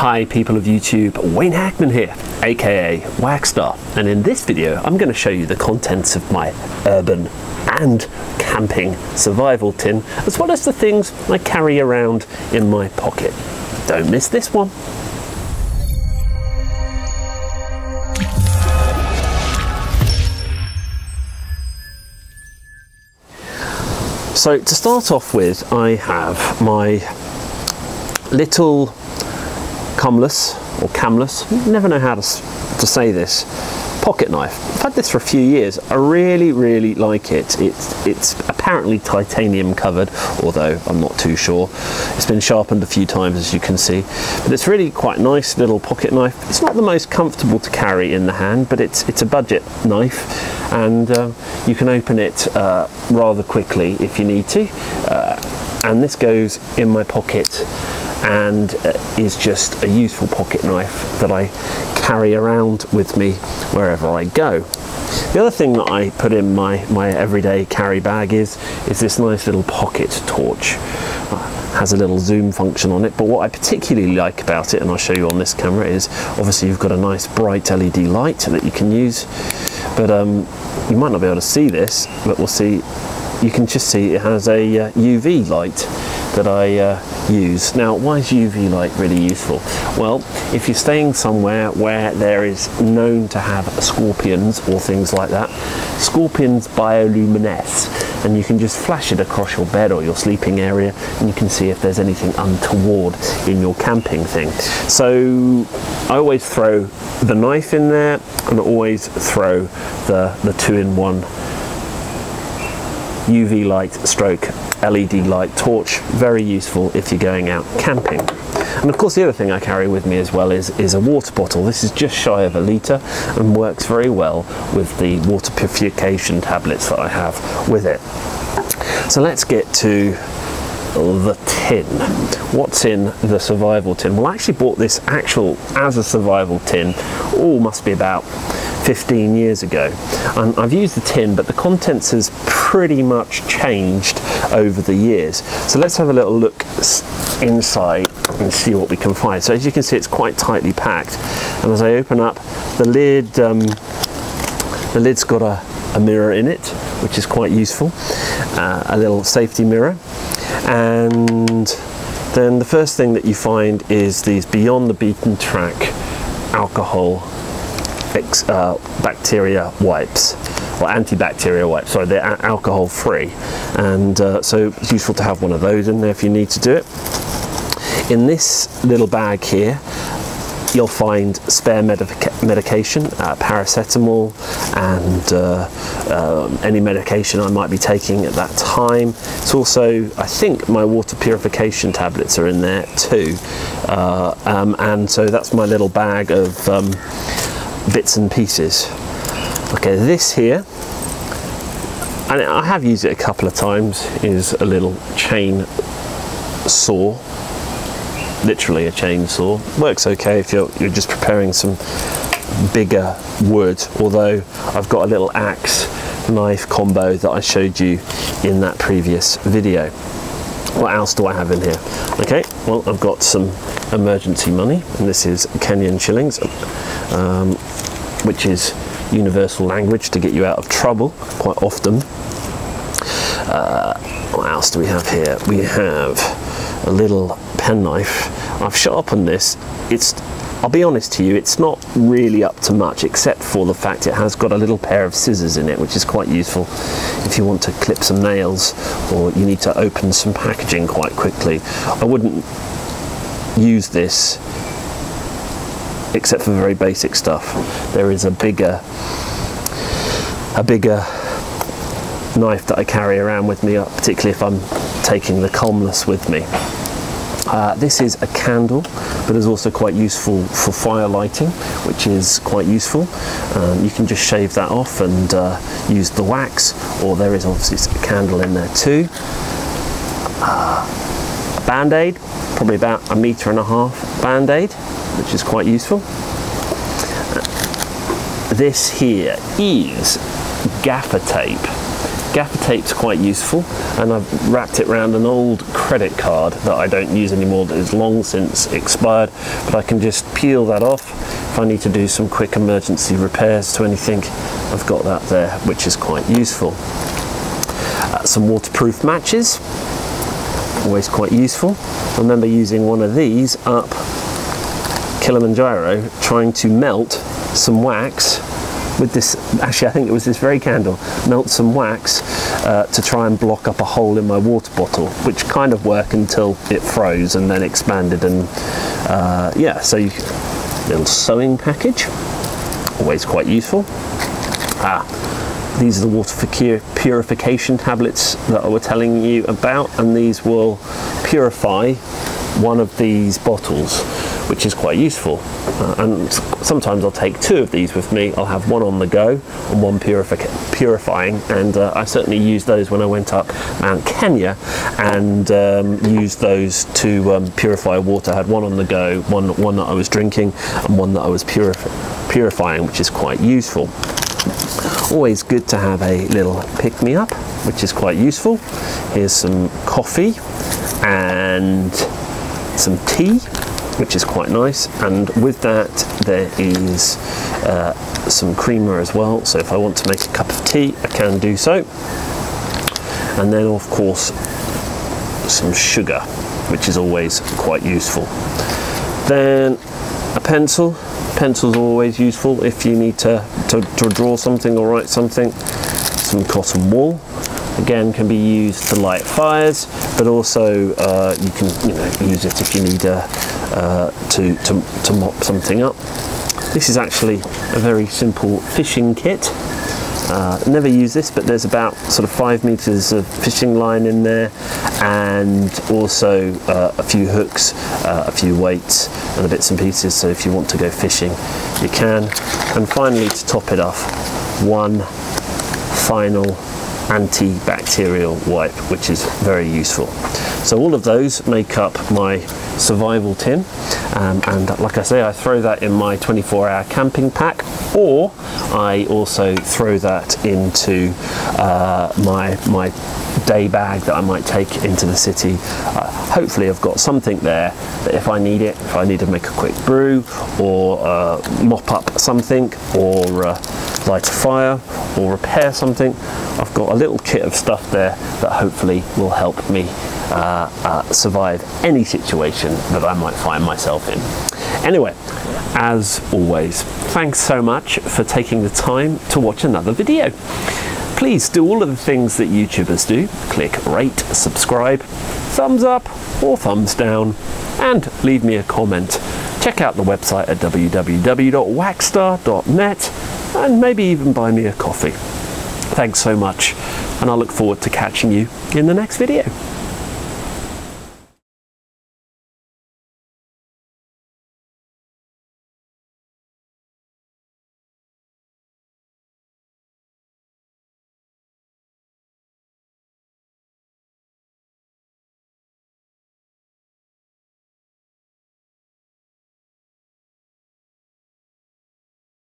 Hi people of YouTube, Wayne Hackman here, aka Whackstar, and in this video I'm going to show you the contents of my urban and camping survival tin, as well as the things I carry around in my pocket. Don't miss this one. So to start off with, I have my little cumless or camless, never know how to say this, pocket knife. I've had this for a few years. I really like it. It's apparently titanium covered, although I'm not too sure. It's been sharpened a few times, as you can see, but it's really quite a nice little pocket knife. It's not the most comfortable to carry in the hand, but it's a budget knife, and you can open it rather quickly if you need to, and this goes in my pocket and is just a useful pocket knife that I carry around with me wherever I go. The other thing that I put in my everyday carry bag is this nice little pocket torch. Has a little zoom function on it, but what I particularly like about it, and I'll show you on this camera, is obviously you've got a nice bright LED light that you can use, but you might not be able to see this, but we'll see. You can just see it has a UV light that I use. Now, why is UV light really useful? Well, if you're staying somewhere where there is known to have scorpions or things like that, scorpions bioluminesce, and you can just flash it across your bed or your sleeping area, and you can see if there's anything untoward in your camping thing. So I always throw the knife in there, and I always throw the two-in-one UV light stroke LED light torch. Very useful if you're going out camping. And of course the other thing I carry with me as well is a water bottle. This is just shy of a litre and works very well with the water purification tablets that I have with it. So let's get to the tin. What's in the survival tin? Well, I actually bought this as a survival tin, must be about 15 years ago, and I've used the tin, but the contents has pretty much changed over the years. So let's have a little look inside and see what we can find. So as you can see, it's quite tightly packed, and as I open up the lid, the lid's got a mirror in it, which is quite useful, a little safety mirror. And then the first thing that you find is these Beyond the Beaten Track alcohol bacteria wipes, or antibacterial wipes, sorry, they're alcohol free, and so it's useful to have one of those in there if you need to do it. In this little bag here you'll find spare medication, paracetamol, and any medication I might be taking at that time. It's also, I think, my water purification tablets are in there too, and so that's my little bag of bits and pieces. Okay, this here, and I have used it a couple of times, is a little chain saw. Literally a chainsaw. Works okay if you're just preparing some bigger wood, although I've got a little axe knife combo that I showed you in that previous video. What else do I have in here? Okay, well, I've got some emergency money, and this is Kenyan shillings, which is universal language to get you out of trouble quite often. What else do we have here? We have a little penknife. I've sharpened this. I'll be honest to you, it's not really up to much, except for the fact it has got a little pair of scissors in it, which is quite useful if you want to clip some nails or you need to open some packaging quite quickly. I wouldn't use this except for very basic stuff. There is a bigger knife that I carry around with me, particularly if I'm taking the cumless with me. This is a candle, but is also quite useful for fire lighting, which is quite useful. You can just shave that off and use the wax, or there is obviously a candle in there too. A band-aid, probably about 1.5 meters band-aid, which is quite useful. This here is gaffer tape. Gaffer tape's quite useful, and I've wrapped it around an old credit card that I don't use anymore, that is long since expired, but I can just peel that off if I need to do some quick emergency repairs to anything. I've got that there, which is quite useful. Some waterproof matches, always quite useful. I remember using one of these up Kilimanjaro, trying to melt some wax with this, actually I think it was this very candle, melt some wax to try and block up a hole in my water bottle, which kind of worked until it froze and then expanded. And yeah, so little sewing package, always quite useful. These are the water purification tablets that I was telling you about, and these will purify one of these bottles, which is quite useful. And sometimes I'll take two of these with me. I'll have one on the go and one purifying, and I certainly used those when I went up Mount Kenya and used those to purify water. I had one on the go, one that I was drinking, and one that I was purifying, which is quite useful. Always good to have a little pick-me-up, which is quite useful. Here's some coffee and some tea, which is quite nice, and with that there is some creamer as well, so if I want to make a cup of tea I can do so. And then of course some sugar, which is always quite useful. Then a pencil. Pencils are always useful if you need to draw something or write something. Some cotton wool, again, can be used to light fires, but also you can use it if you need to mop something up. This is actually a very simple fishing kit. Never use this, but there's about sort of 5 meters of fishing line in there, and also a few hooks, a few weights and the bits and pieces, so if you want to go fishing you can. And finally, to top it off, one final antibacterial wipe, which is very useful. So all of those make up my survival tin, and like I say, I throw that in my 24-hour camping pack, or I also throw that into my day bag that I might take into the city. Hopefully I've got something there that if I need it, if I need to make a quick brew or mop up something, or light a fire or repair something, I've got a little kit of stuff there that hopefully will help me survive any situation that I might find myself in. Anyway, as always, thanks so much for taking the time to watch another video. Please do all of the things that YouTubers do. Click rate, subscribe, thumbs up or thumbs down, and leave me a comment. Check out the website at www.whackstar.net and maybe even buy me a coffee. Thanks so much, and I look forward to catching you in the next video.